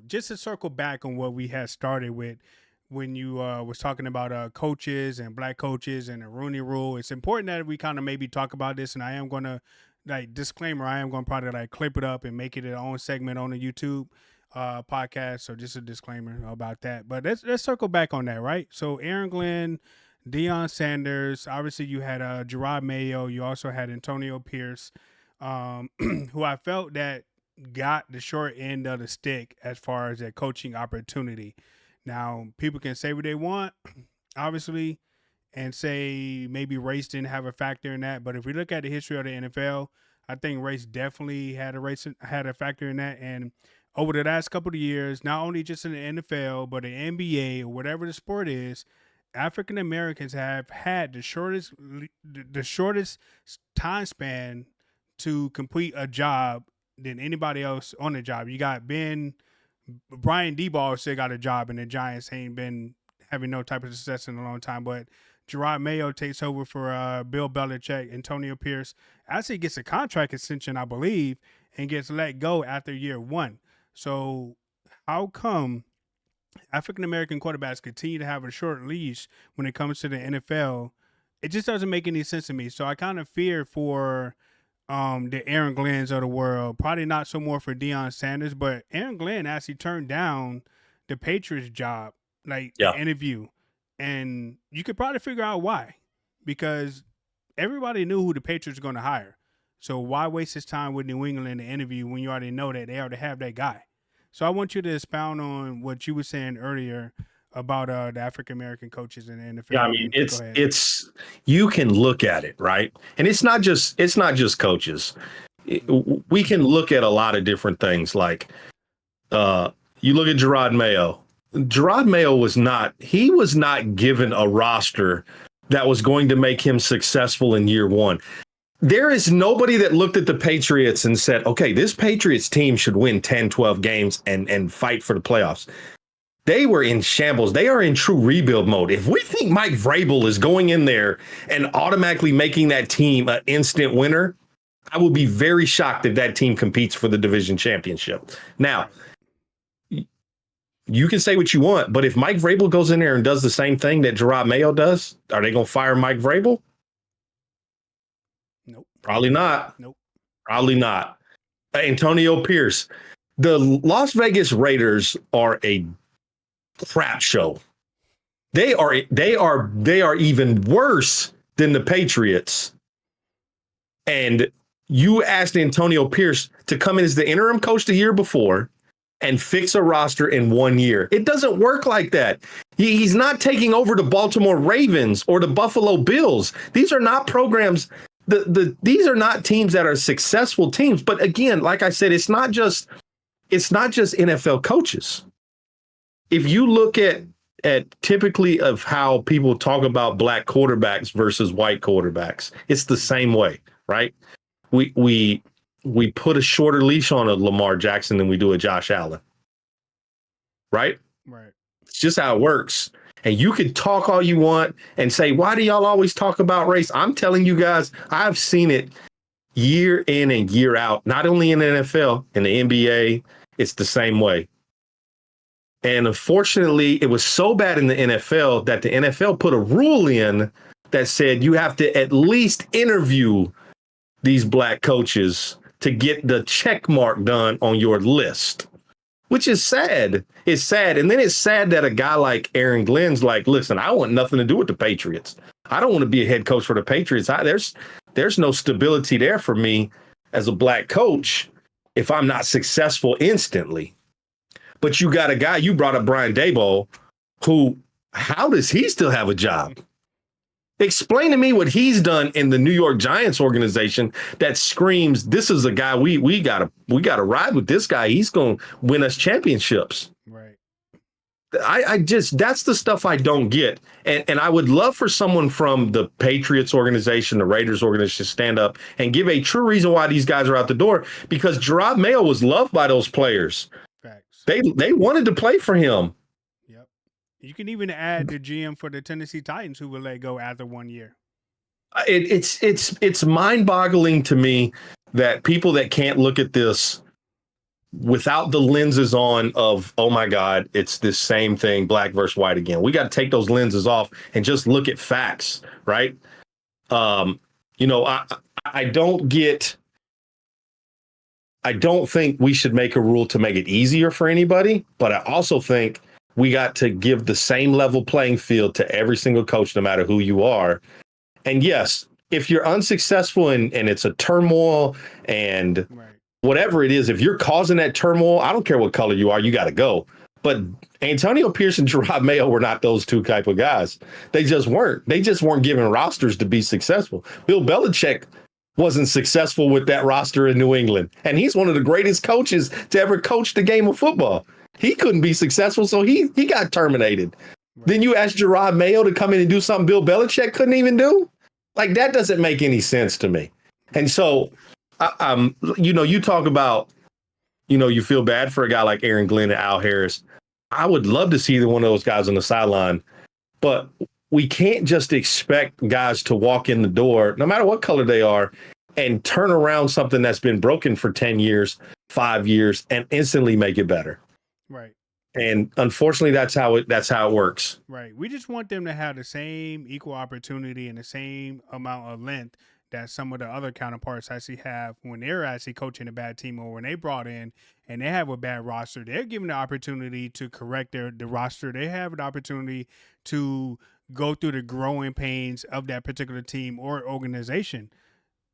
just to circle back on what we had started with when you was talking about coaches and black coaches and the Rooney Rule. It's important that we kind of maybe talk about this, and I am gonna like disclaimer. I am gonna probably like clip it up and make it an own segment on the YouTube podcast. So just a disclaimer about that. But let's circle back on that, right? So Aaron Glenn, Deion Sanders. Obviously, you had Gerard Mayo. You also had Antonio Pierce, who I felt that got the short end of the stick as far as their coaching opportunity. Now, people can say what they want, obviously, and say maybe race didn't have a factor in that. But if we look at the history of the NFL, I think race definitely had a factor in that. And over the last couple of years, not only just in the NFL, but the NBA or whatever the sport is, African Americans have had the shortest time span to complete a job than anybody else on the job. You got Brian Deball still got a job, and the Giants ain't been having no type of success in a long time. But Gerard Mayo takes over for Bill Belichick. Antonio Pierce actually gets a contract extension, I believe, and gets let go after year one. So how come African American quarterbacks continue to have a short leash when it comes to the NFL? It just doesn't make any sense to me. So I kind of fear for the Aaron Glenns of the world. Probably not so more for Deion Sanders, but Aaron Glenn actually turned down the Patriots job, like the Yeah. interview. And you could probably figure out why. Because everybody knew who the Patriots were going to hire. So why waste his time with New England in the interview when you already know that they already have that guy? So I want you to expound on what you were saying earlier about the African American coaches in the NFL. Yeah, I mean, Go ahead. it's you can look at it, right? And it's not just coaches. We can look at a lot of different things. Like you look at Gerard Mayo. Gerard Mayo was not given a roster that was going to make him successful in year one. There is nobody that looked at the Patriots and said, okay, this Patriots team should win 10, 12 games and fight for the playoffs. They were in shambles. They are in true rebuild mode. If we think Mike Vrabel is going in there and automatically making that team an instant winner, I will be very shocked if that team competes for the division championship. Now, you can say what you want, but if Mike Vrabel goes in there and does the same thing that Gerard Mayo does, are they going to fire Mike Vrabel? Nope. Probably not. Nope. Probably not. Antonio Pierce. The Las Vegas Raiders are a crap show. They are even worse than the Patriots. And you asked Antonio Pierce to come in as the interim coach the year before and fix a roster in 1 year. It doesn't work like that. He's not taking over the Baltimore Ravens or the Buffalo Bills. These are not programs. These are not teams that are successful teams. But again, like I said, it's not just NFL coaches. If you look at typically of how people talk about black quarterbacks versus white quarterbacks, it's the same way, right? We put a shorter leash on a Lamar Jackson than we do a Josh Allen, right? Right. It's just how it works. And you could talk all you want and say, why do y'all always talk about race? I'm telling you guys, I've seen it year in and year out, not only in the NFL, in the NBA, it's the same way. And unfortunately, it was so bad in the NFL that the NFL put a rule in that said you have to at least interview these black coaches to get the check mark done on your list, which is sad. It's sad. And then it's sad that a guy like Aaron Glenn's like, listen, I want nothing to do with the Patriots. I don't want to be a head coach for the Patriots. There's no stability there for me as a black coach if I'm not successful instantly. But you got a guy, you brought up Brian Daboll, who, how does he still have a job? Explain to me what he's done in the New York Giants organization that screams, this is a guy we gotta ride with this guy. He's gonna win us championships. Right. I just, that's the stuff I don't get. And I would love for someone from the Patriots organization, the Raiders organization, to stand up and give a true reason why these guys are out the door, because Gerard Mayo was loved by those players. Facts. They wanted to play for him. Yep. You can even add the GM for the Tennessee Titans who will let go after 1 year. It's mind-boggling to me that people that can't look at this without the lenses on of, oh my God, it's this same thing, black versus white again. We got to take those lenses off and just look at facts, right? Um, you know, I don't get. I don't think we should make a rule to make it easier for anybody, but I also think we got to give the same level playing field to every single coach, no matter who you are. And yes, if you're unsuccessful and it's a turmoil and Right. whatever it is, if you're causing that turmoil, I don't care what color you are, you got to go. But Antonio Pierce and Gerard Mayo were not those two type of guys. They just weren't. They just weren't given rosters to be successful. Bill Belichick wasn't successful with that roster in New England. And he's one of the greatest coaches to ever coach the game of football. He couldn't be successful, so he got terminated. Right. Then you ask Gerard Mayo to come in and do something Bill Belichick couldn't even do? Like, that doesn't make any sense to me. And so, you talk about, you feel bad for a guy like Aaron Glenn and Al Harris. I would love to see either one of those guys on the sideline, but we can't just expect guys to walk in the door, no matter what color they are, and turn around something that's been broken for 10 years, 5 years, and instantly make it better. Right. And unfortunately, that's how it works. Right. We just want them to have the same equal opportunity and the same amount of length that some of the other counterparts actually have when they're actually coaching a bad team, or when they brought in and they have a bad roster. They're given the opportunity to correct the roster. They have an opportunity to go through the growing pains of that particular team or organization.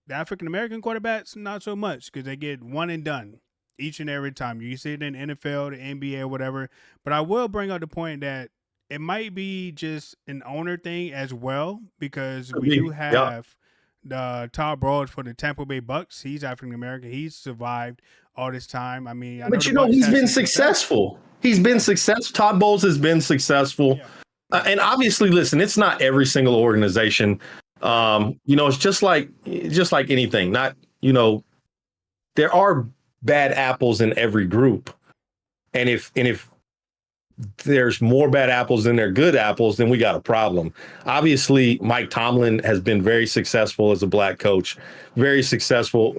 The African American quarterbacks, not so much, because they get one and done each and every time. You see it in the NFL, the NBA, or whatever. But I will bring up the point that it might be just an owner thing as well, because we do Yeah. have the Todd Bowles for the Tampa Bay Bucks. He's African American. He's survived all this time. I mean, I know But the Bucks he's had been some success. successful. He's been successful. Todd Bowles has been successful. Yeah. And obviously, listen, it's not every single organization. It's just like anything. Not, there are bad apples in every group. And if there's more bad apples than there are good apples, then we got a problem. Obviously, Mike Tomlin has been very successful as a black coach, very successful.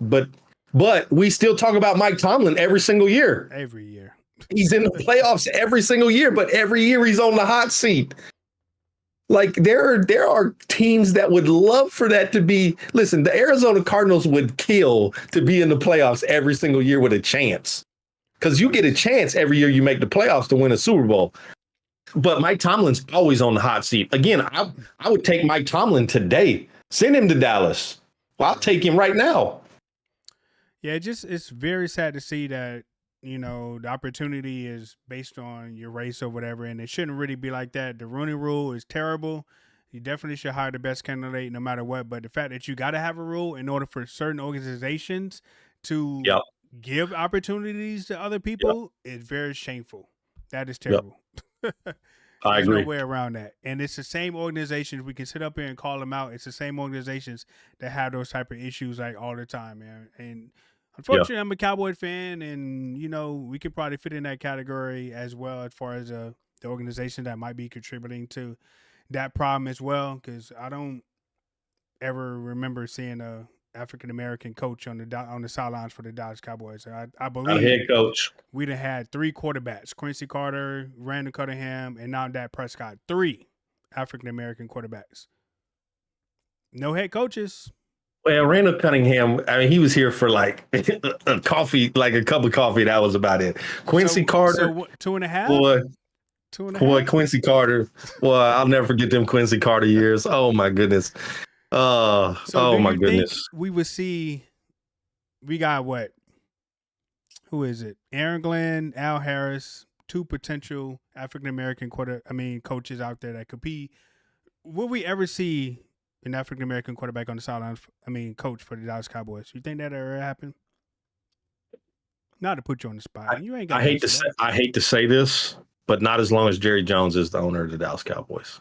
But we still talk about Mike Tomlin every single year. Every year. He's in the playoffs every single year, but every year he's on the hot seat. Like, there are teams that would love for that to be. Listen, the Arizona Cardinals would kill to be in the playoffs every single year with a chance, because you get a chance every year you make the playoffs to win a Super Bowl. But Mike Tomlin's always on the hot seat. Again, I would take Mike Tomlin today. Send him to Dallas. Well, I'll take him right now. Yeah, it's very sad to see that, the opportunity is based on your race or whatever, and it shouldn't really be like that. The Rooney Rule is terrible. You definitely should hire the best candidate no matter what. But the fact that you got to have a rule in order for certain organizations to Yep. give opportunities to other Yep. people is very shameful. That is Yep. terrible. I There's agree. no way around that. And it's the same organizations, we can sit up here and call them out. It's the same organizations that have those type of issues like all the time, man. And Yeah. unfortunately, I'm a Cowboy fan, and we could probably fit in that category as well, as far as the organization that might be contributing to that problem as well. Because I don't ever remember seeing a African American coach on the sidelines for the Dallas Cowboys. I Not a believe head coach. we'd have had 3 quarterbacks: Quincy Carter, Randall Cunningham, and now Dak Prescott. 3 African American quarterbacks. No head coaches. Well, Randall Cunningham, I mean, he was here for like a coffee, like a cup of coffee. That was about it. Quincy Carter, So what, 2.5? boy, 2.5? Quincy Carter. Well, I'll never forget them Quincy Carter years. Oh my goodness. So Oh do my you think goodness. we would see? We got what? Who is it? Aaron Glenn, Al Harris, 2 potential African American coaches out there that compete. Will we ever see an African American quarterback on the sidelines? Coach for the Dallas Cowboys. You think that ever happen? Not to put you on the spot. You ain't got. I hate to say this, but not as long as Jerry Jones is the owner of the Dallas Cowboys.